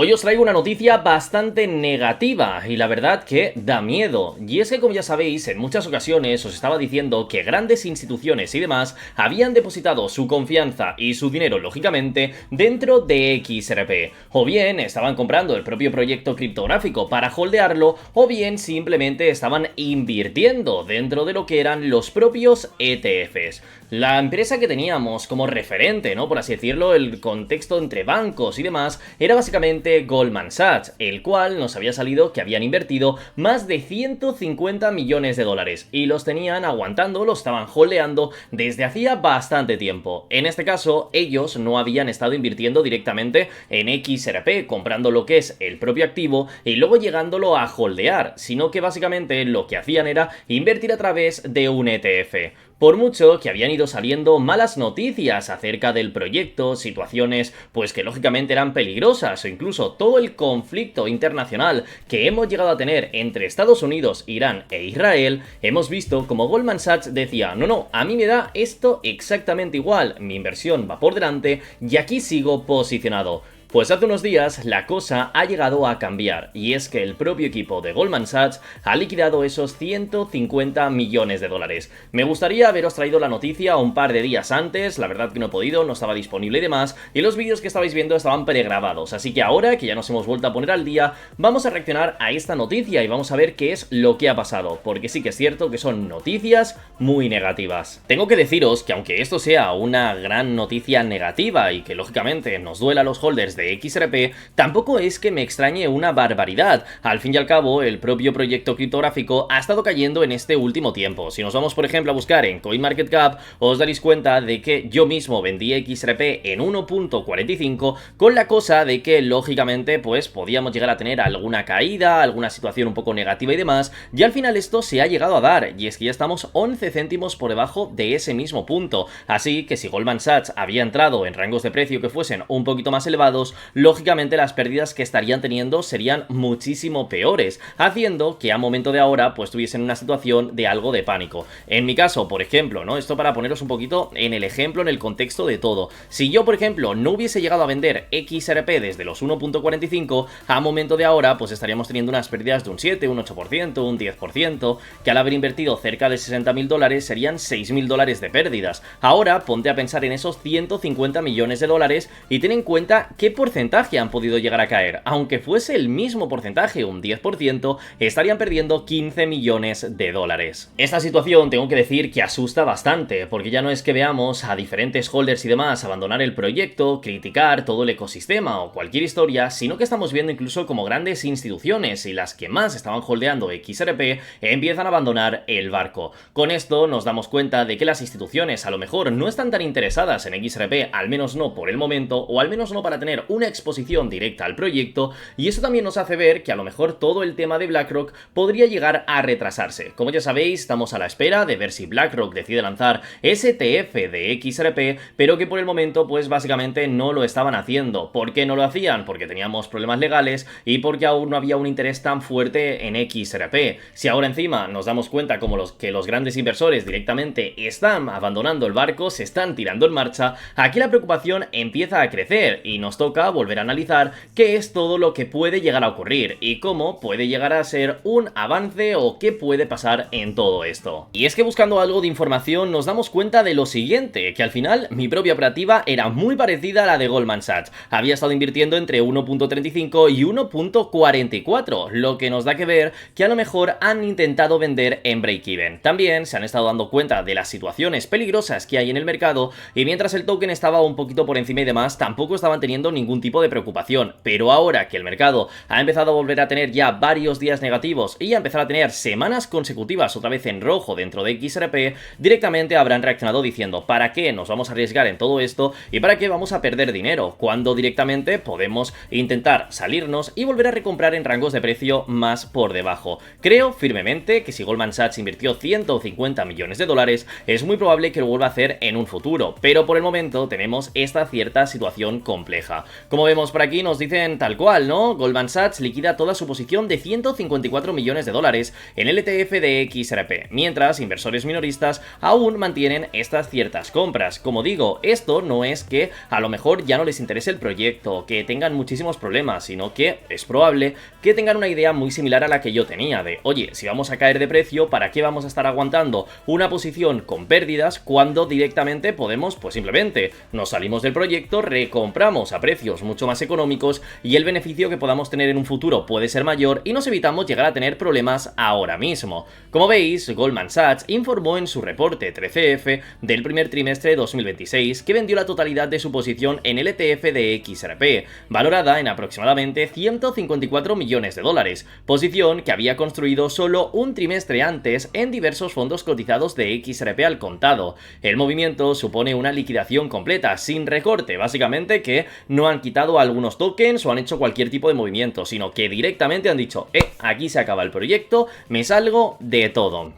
Hoy os traigo una noticia bastante negativa y la verdad que da miedo. Y es que, como ya sabéis, en muchas ocasiones os estaba diciendo que grandes instituciones y demás habían depositado su confianza y su dinero, lógicamente, dentro de XRP. O bien estaban comprando el propio proyecto criptográfico para holdearlo, o bien simplemente estaban invirtiendo dentro de lo que eran los propios ETFs. La empresa que teníamos como referente, ¿no? Por así decirlo, el contexto entre bancos y demás, era básicamente Goldman Sachs, el cual nos había salido que habían invertido más de 150 millones de dólares y los tenían aguantando, los estaban holdeando desde hacía bastante tiempo. En este caso, ellos no habían estado invirtiendo directamente en XRP, comprando lo que es el propio activo y luego llegándolo a holdear, sino que básicamente lo que hacían era invertir a través de un ETF. Por mucho que habían ido saliendo malas noticias acerca del proyecto, situaciones pues que lógicamente eran peligrosas o incluso todo el conflicto internacional que hemos llegado a tener entre Estados Unidos, Irán e Israel, hemos visto como Goldman Sachs decía, no, a mí me da esto exactamente igual, mi inversión va por delante y aquí sigo posicionado. Pues hace unos días la cosa ha llegado a cambiar y es que el propio equipo de Goldman Sachs ha liquidado esos 150 millones de dólares. Me gustaría haberos traído la noticia un par de días antes, la verdad que no he podido, no estaba disponible y demás, y los vídeos que estabais viendo estaban pregrabados, así que ahora que ya nos hemos vuelto a poner al día, vamos a reaccionar a esta noticia y vamos a ver qué es lo que ha pasado, porque sí que es cierto que son noticias muy negativas. Tengo que deciros que aunque esto sea una gran noticia negativa y que lógicamente nos duela a los holders de XRP, tampoco es que me extrañe una barbaridad. Al fin y al cabo, el propio proyecto criptográfico ha estado cayendo en este último tiempo. Si nos vamos, por ejemplo, a buscar en CoinMarketCap, os daréis cuenta de que yo mismo vendí XRP en 1.45 con la cosa de que, lógicamente, pues podíamos llegar a tener alguna caída, alguna situación un poco negativa y demás, y al final esto se ha llegado a dar, y es que ya estamos 11 céntimos por debajo de ese mismo punto. Así que si Goldman Sachs había entrado en rangos de precio que fuesen un poquito más elevados, lógicamente las pérdidas que estarían teniendo serían muchísimo peores, haciendo que a momento de ahora pues tuviesen una situación de algo de pánico. En mi caso, por ejemplo, ¿no? Esto para poneros un poquito en el ejemplo, en el contexto de todo. Si yo, por ejemplo, no hubiese llegado a vender XRP desde los 1.45, a momento de ahora pues estaríamos teniendo unas pérdidas de un 7, un 8%, un 10%, que al haber invertido cerca de 60.000 dólares serían 6.000 dólares de pérdidas. Ahora ponte a pensar en esos 150 millones de dólares y ten en cuenta qué porcentaje han podido llegar a caer. Aunque fuese el mismo porcentaje, un 10%, estarían perdiendo 15 millones de dólares. Esta situación tengo que decir que asusta bastante, porque ya no es que veamos a diferentes holders y demás abandonar el proyecto, criticar todo el ecosistema o cualquier historia, sino que estamos viendo incluso como grandes instituciones y las que más estaban holdeando XRP empiezan a abandonar el barco. Con esto nos damos cuenta de que las instituciones a lo mejor no están tan interesadas en XRP, al menos no por el momento, o al menos no para tener una exposición directa al proyecto, y eso también nos hace ver que a lo mejor todo el tema de BlackRock podría llegar a retrasarse. Como ya sabéis, estamos a la espera de ver si BlackRock decide lanzar ese ETF de XRP, pero que por el momento pues básicamente no lo estaban haciendo. ¿Por qué no lo hacían? Porque teníamos problemas legales y porque aún no había un interés tan fuerte en XRP. Si ahora encima nos damos cuenta como que los grandes inversores directamente están abandonando el barco, se están tirando en marcha, aquí la preocupación empieza a crecer y nos toca volver a analizar qué es todo lo que puede llegar a ocurrir y cómo puede llegar a ser un avance o qué puede pasar en todo esto. Y es que buscando algo de información nos damos cuenta de lo siguiente, que al final mi propia operativa era muy parecida a la de Goldman Sachs. Había estado invirtiendo entre 1.35 y 1.44, lo que nos da que ver que a lo mejor han intentado vender en break-even. También se han estado dando cuenta de las situaciones peligrosas que hay en el mercado y mientras el token estaba un poquito por encima y demás, tampoco estaban teniendo ningún tipo de preocupación, pero ahora que el mercado ha empezado a volver a tener ya varios días negativos y a empezar a tener semanas consecutivas otra vez en rojo dentro de XRP, directamente habrán reaccionado diciendo ¿para qué nos vamos a arriesgar en todo esto y para qué vamos a perder dinero? Cuando directamente podemos intentar salirnos y volver a recomprar en rangos de precio más por debajo. Creo firmemente que si Goldman Sachs invirtió 150 millones de dólares, es muy probable que lo vuelva a hacer en un futuro, pero por el momento tenemos esta cierta situación compleja. Como vemos por aquí nos dicen tal cual, ¿no? Goldman Sachs liquida toda su posición de 154 millones de dólares en el ETF de XRP, mientras inversores minoristas aún mantienen estas ciertas compras. Como digo, esto no es que a lo mejor ya no les interese el proyecto, que tengan muchísimos problemas, sino que es probable que tengan una idea muy similar a la que yo tenía de, oye, si vamos a caer de precio, ¿para qué vamos a estar aguantando una posición con pérdidas cuando directamente podemos, pues simplemente nos salimos del proyecto, recompramos a precios mucho más económicos y el beneficio que podamos tener en un futuro puede ser mayor y nos evitamos llegar a tener problemas ahora mismo? Como veis, Goldman Sachs informó en su reporte 13F del primer trimestre de 2026 que vendió la totalidad de su posición en el ETF de XRP, valorada en aproximadamente 154 millones de dólares, posición que había construido solo un trimestre antes en diversos fondos cotizados de XRP al contado. El movimiento supone una liquidación completa, sin recorte, básicamente que no han quitado algunos tokens o han hecho cualquier tipo de movimiento, sino que directamente han dicho, aquí se acaba el proyecto, me salgo de todo.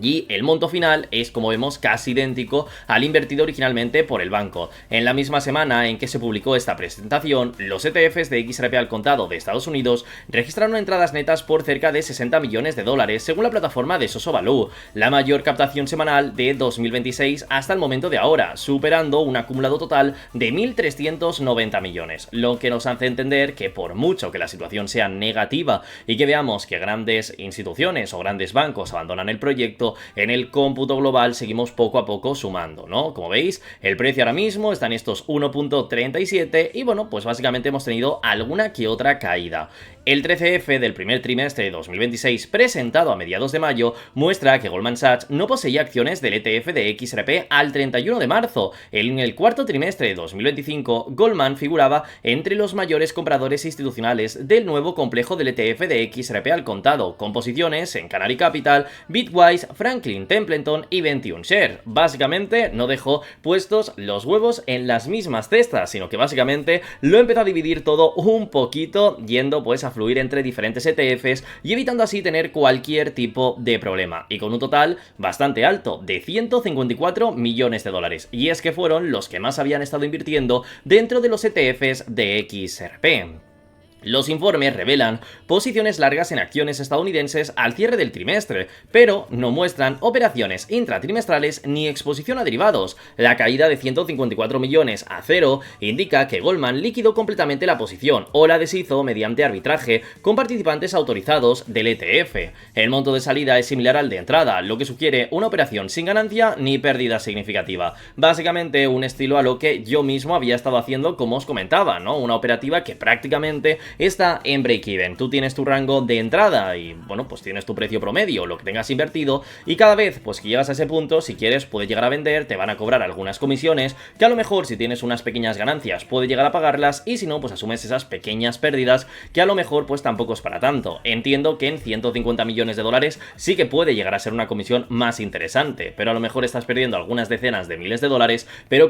Y el monto final es, como vemos, casi idéntico al invertido originalmente por el banco. En la misma semana en que se publicó esta presentación, los ETFs de XRP al contado de Estados Unidos registraron entradas netas por cerca de 60 millones de dólares, según la plataforma de SosoValue, la mayor captación semanal de 2026 hasta el momento de ahora, superando un acumulado total de 1.390 millones, lo que nos hace entender que por mucho que la situación sea negativa y que veamos que grandes instituciones o grandes bancos abandonan el proyecto, en el cómputo global seguimos poco a poco sumando, ¿no? Como veis, el precio ahora mismo está en estos 1.37 y bueno, pues básicamente hemos tenido alguna que otra caída. El 13F del primer trimestre de 2026, presentado a mediados de mayo, muestra que Goldman Sachs no poseía acciones del ETF de XRP al 31 de marzo. En el cuarto trimestre de 2025, Goldman figuraba entre los mayores compradores institucionales del nuevo complejo del ETF de XRP al contado, con posiciones en Canary Capital, Bitwise, Franklin Templeton y 21 Shares. Básicamente no dejó puestos los huevos en las mismas cestas, sino que básicamente lo empezó a dividir todo un poquito, yendo pues a fluir entre diferentes ETFs y evitando así tener cualquier tipo de problema, y con un total bastante alto de 154 millones de dólares, y es que fueron los que más habían estado invirtiendo dentro de los ETFs de XRP. Los informes revelan posiciones largas en acciones estadounidenses al cierre del trimestre, pero no muestran operaciones intratrimestrales ni exposición a derivados. La caída de 154 millones a cero indica que Goldman liquidó completamente la posición o la deshizo mediante arbitraje con participantes autorizados del ETF. El monto de salida es similar al de entrada, lo que sugiere una operación sin ganancia ni pérdida significativa. Básicamente un estilo a lo que yo mismo había estado haciendo, como os comentaba, ¿no? Una operativa que prácticamente está en break-even. Tú tienes tu rango de entrada y, bueno, pues tienes tu precio promedio, lo que tengas invertido, y cada vez, pues que llegas a ese punto, si quieres, puedes llegar a vender, te van a cobrar algunas comisiones, que a lo mejor si tienes unas pequeñas ganancias, puedes llegar a pagarlas, y si no, pues asumes esas pequeñas pérdidas, que a lo mejor, pues tampoco es para tanto. Entiendo que en 150 millones de dólares sí que puede llegar a ser una comisión más interesante, pero a lo mejor estás perdiendo algunas decenas de miles de dólares, pero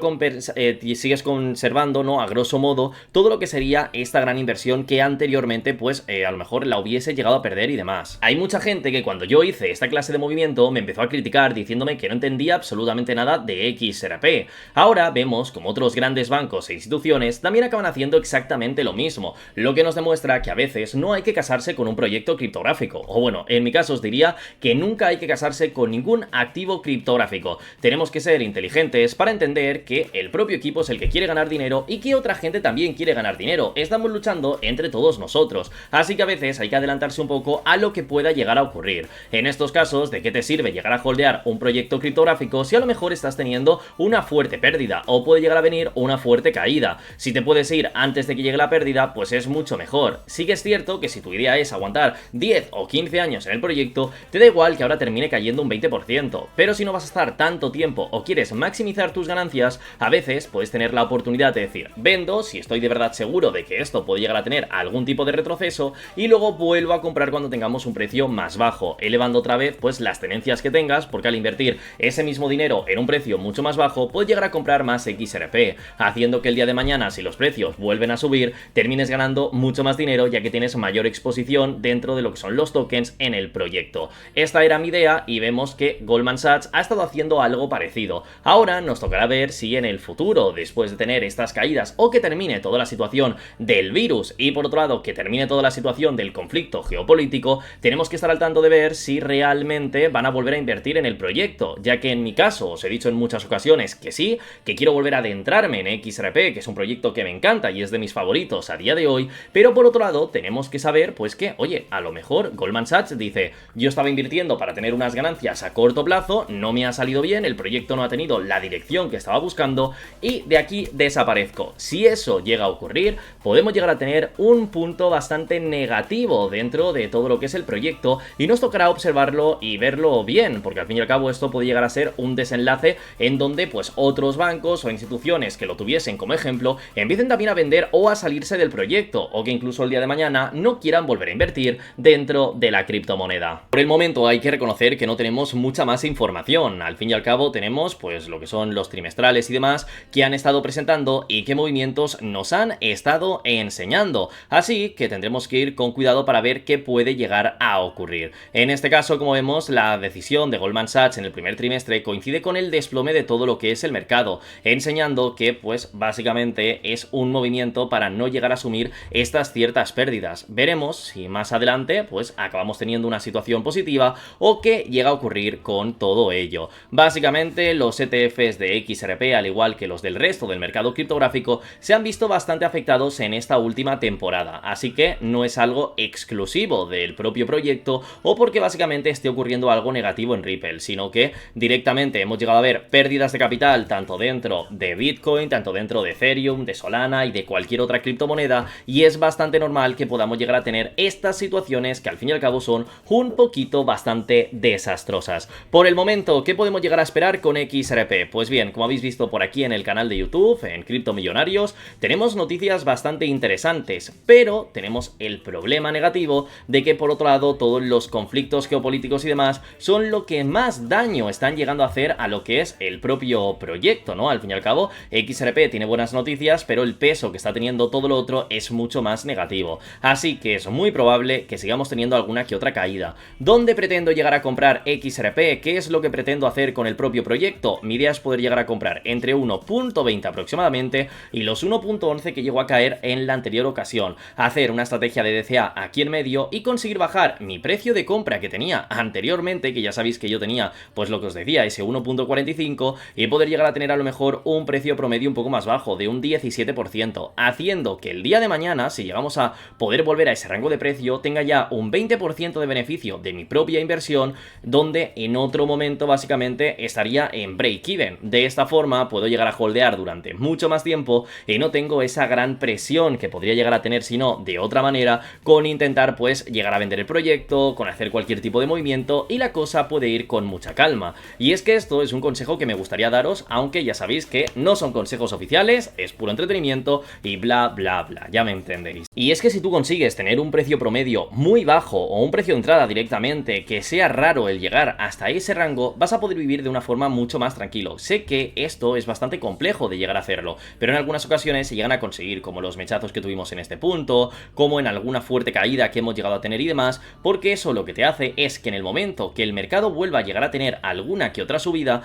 sigues conservando, ¿no?, a grosso modo, todo lo que sería esta gran inversión que anteriormente pues a lo mejor la hubiese llegado a perder y demás. Hay mucha gente que cuando yo hice esta clase de movimiento me empezó a criticar diciéndome que no entendía absolutamente nada de XRP. Ahora vemos como otros grandes bancos e instituciones también acaban haciendo exactamente lo mismo, lo que nos demuestra que a veces no hay que casarse con un proyecto criptográfico, o bueno, en mi caso os diría que nunca hay que casarse con ningún activo criptográfico. Tenemos que ser inteligentes para entender que el propio equipo es el que quiere ganar dinero y que otra gente también quiere ganar dinero. Estamos luchando entre todos nosotros, así que a veces hay que adelantarse un poco a lo que pueda llegar a ocurrir. En estos casos, ¿de qué te sirve llegar a holdear un proyecto criptográfico si a lo mejor estás teniendo una fuerte pérdida o puede llegar a venir una fuerte caída? Si te puedes ir antes de que llegue la pérdida, pues es mucho mejor. Sí que es cierto que si tu idea es aguantar 10 o 15 años en el proyecto, te da igual que ahora termine cayendo un 20%, pero si no vas a estar tanto tiempo o quieres maximizar tus ganancias, a veces puedes tener la oportunidad de decir, vendo si estoy de verdad seguro de que esto puede llegar a tener algún tipo de retroceso y luego vuelvo a comprar cuando tengamos un precio más bajo, elevando otra vez pues las tenencias que tengas, porque al invertir ese mismo dinero en un precio mucho más bajo puedes llegar a comprar más XRP, haciendo que el día de mañana, si los precios vuelven a subir, termines ganando mucho más dinero, ya que tienes mayor exposición dentro de lo que son los tokens en el proyecto. Esta era mi idea y vemos que Goldman Sachs ha estado haciendo algo parecido. Ahora nos tocará ver si en el futuro, después de tener estas caídas o que termine toda la situación del virus y por otro lado que termine toda la situación del conflicto geopolítico, tenemos que estar al tanto de ver si realmente van a volver a invertir en el proyecto, ya que en mi caso os he dicho en muchas ocasiones que sí, que quiero volver a adentrarme en XRP, que es un proyecto que me encanta y es de mis favoritos a día de hoy, pero por otro lado tenemos que saber pues que, oye, a lo mejor Goldman Sachs dice, yo estaba invirtiendo para tener unas ganancias a corto plazo, no me ha salido bien, el proyecto no ha tenido la dirección que estaba buscando y de aquí desaparezco. Si eso llega a ocurrir, podemos llegar a tener un punto bastante negativo dentro de todo lo que es el proyecto y nos tocará observarlo y verlo bien, porque al fin y al cabo esto puede llegar a ser un desenlace en donde pues otros bancos o instituciones que lo tuviesen como ejemplo empiecen también a vender o a salirse del proyecto, o que incluso el día de mañana no quieran volver a invertir dentro de la criptomoneda. Por el momento hay que reconocer que no tenemos mucha más información, al fin y al cabo tenemos pues lo que son los trimestrales y demás que han estado presentando y qué movimientos nos han estado enseñando, así que tendremos que ir con cuidado para ver qué puede llegar a ocurrir. En este caso, como vemos, la decisión de Goldman Sachs en el primer trimestre coincide con el desplome de todo lo que es el mercado, enseñando que pues básicamente es un movimiento para no llegar a asumir estas ciertas pérdidas. Veremos si más adelante pues acabamos teniendo una situación positiva o qué llega a ocurrir con todo ello. Básicamente los ETFs de XRP, al igual que los del resto del mercado criptográfico, se han visto bastante afectados en esta última temporada, así que no es algo exclusivo del propio proyecto o porque básicamente esté ocurriendo algo negativo en Ripple, sino que directamente hemos llegado a ver pérdidas de capital tanto dentro de Bitcoin, tanto dentro de Ethereum, de Solana y de cualquier otra criptomoneda, y es bastante normal que podamos llegar a tener estas situaciones que al fin y al cabo son un poquito bastante desastrosas. Por el momento, ¿qué podemos llegar a esperar con XRP? Pues bien, como habéis visto por aquí en el canal de YouTube, en Cripto Millonarios, tenemos noticias bastante interesantes, pero tenemos el problema negativo de que por otro lado todos los conflictos geopolíticos y demás son lo que más daño están llegando a hacer a lo que es el propio proyecto, ¿no? Al fin y al cabo, XRP tiene buenas noticias, pero el peso que está teniendo todo lo otro es mucho más negativo, así que es muy probable que sigamos teniendo alguna que otra caída. ¿Dónde pretendo llegar a comprar XRP? ¿Qué es lo que pretendo hacer con el propio proyecto? Mi idea es poder llegar a comprar entre 1.20 aproximadamente y los 1.11 que llegó a caer en la anterior ocasión, hacer una estrategia de DCA aquí en medio y conseguir bajar mi precio de compra que tenía anteriormente, que ya sabéis que yo tenía pues lo que os decía, ese 1.45, y poder llegar a tener a lo mejor un precio promedio un poco más bajo, de un 17%, haciendo que el día de mañana, si llegamos a poder volver a ese rango de precio, tenga ya un 20% de beneficio de mi propia inversión, donde en otro momento básicamente estaría en break-even. De esta forma puedo llegar a holdear durante mucho más tiempo y no tengo esa gran presión que podría llegar a tener si no de otra manera, con intentar pues llegar a vender el proyecto, con hacer cualquier tipo de movimiento, y la cosa puede ir con mucha calma. Y es que esto es un consejo que me gustaría daros, aunque ya sabéis que no son consejos oficiales, es puro entretenimiento y bla bla bla, ya me entendéis. Y es que si tú consigues tener un precio promedio muy bajo o un precio de entrada directamente que sea raro el llegar hasta ese rango, vas a poder vivir de una forma mucho más tranquilo. Sé que esto es bastante complejo de llegar a hacerlo, pero en algunas ocasiones se llegan a conseguir, como los mechazos que tuvimos en este punto, como en alguna fuerte caída que hemos llegado a tener y demás, porque eso lo que te hace es que en el momento que el mercado vuelva a llegar a tener alguna que otra subida,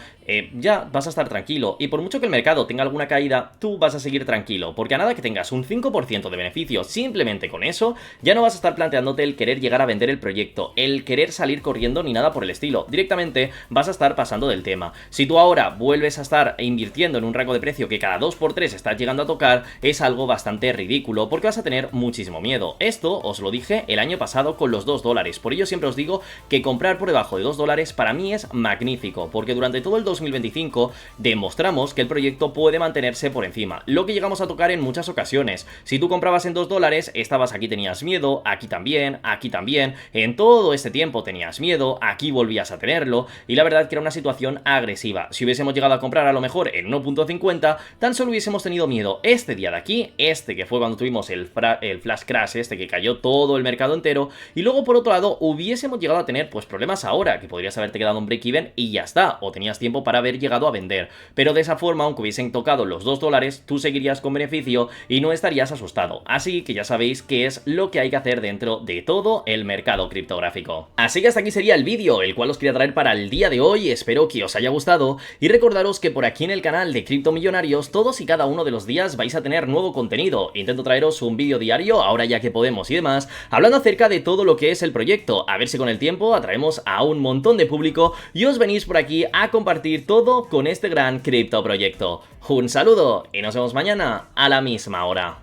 ya vas a estar tranquilo, y por mucho que el mercado tenga alguna caída, tú vas a seguir tranquilo, porque a nada que tengas un 5% de beneficio simplemente con eso, ya no vas a estar planteándote el querer llegar a vender el proyecto, el querer salir corriendo ni nada por el estilo, directamente vas a estar pasando del tema. Si tú ahora vuelves a estar invirtiendo en un rango de precio que cada 2x3 estás llegando a tocar, es algo bastante ridículo, porque vas a tener muchísimo miedo. Esto os lo dije el año pasado con los $2, por ello siempre os digo que comprar por debajo de $2 para mí es magnífico, porque durante todo el 2025 demostramos que el proyecto puede mantenerse por encima, lo que llegamos a tocar en muchas ocasiones. Si tú comprabas en $2, estabas aquí, tenías miedo, aquí también, en todo este tiempo tenías miedo, aquí volvías a tenerlo, y la verdad que era una situación agresiva. Si hubiésemos llegado a comprar a lo mejor en 1.50, tan solo hubiésemos tenido miedo este día de aquí, que fue cuando tuvimos el el flash crash este que cayó todo el mercado entero, y luego por otro lado hubiésemos llegado a tener pues problemas ahora, que podrías haberte quedado en break-even y ya está, o tenías tiempo para haber llegado a vender, pero de esa forma, aunque hubiesen tocado los $2, tú seguirías con beneficio y no estarías asustado. Así que ya sabéis qué es lo que hay que hacer dentro de todo el mercado criptográfico. Así que hasta aquí sería el vídeo, el cual os quería traer para el día de hoy. Espero que os haya gustado y recordaros que por aquí en el canal de Criptomillonarios todos y cada uno de los días vais a tener nuevo contenido. Intento traeros un vídeo diario, ahora ya que podemos y demás, hablando acerca de todo lo que es el proyecto, a ver si con el tiempo atraemos a un montón de público y os venís por aquí a compartir todo con este gran criptoproyecto. Un saludo y nos vemos mañana a la misma hora.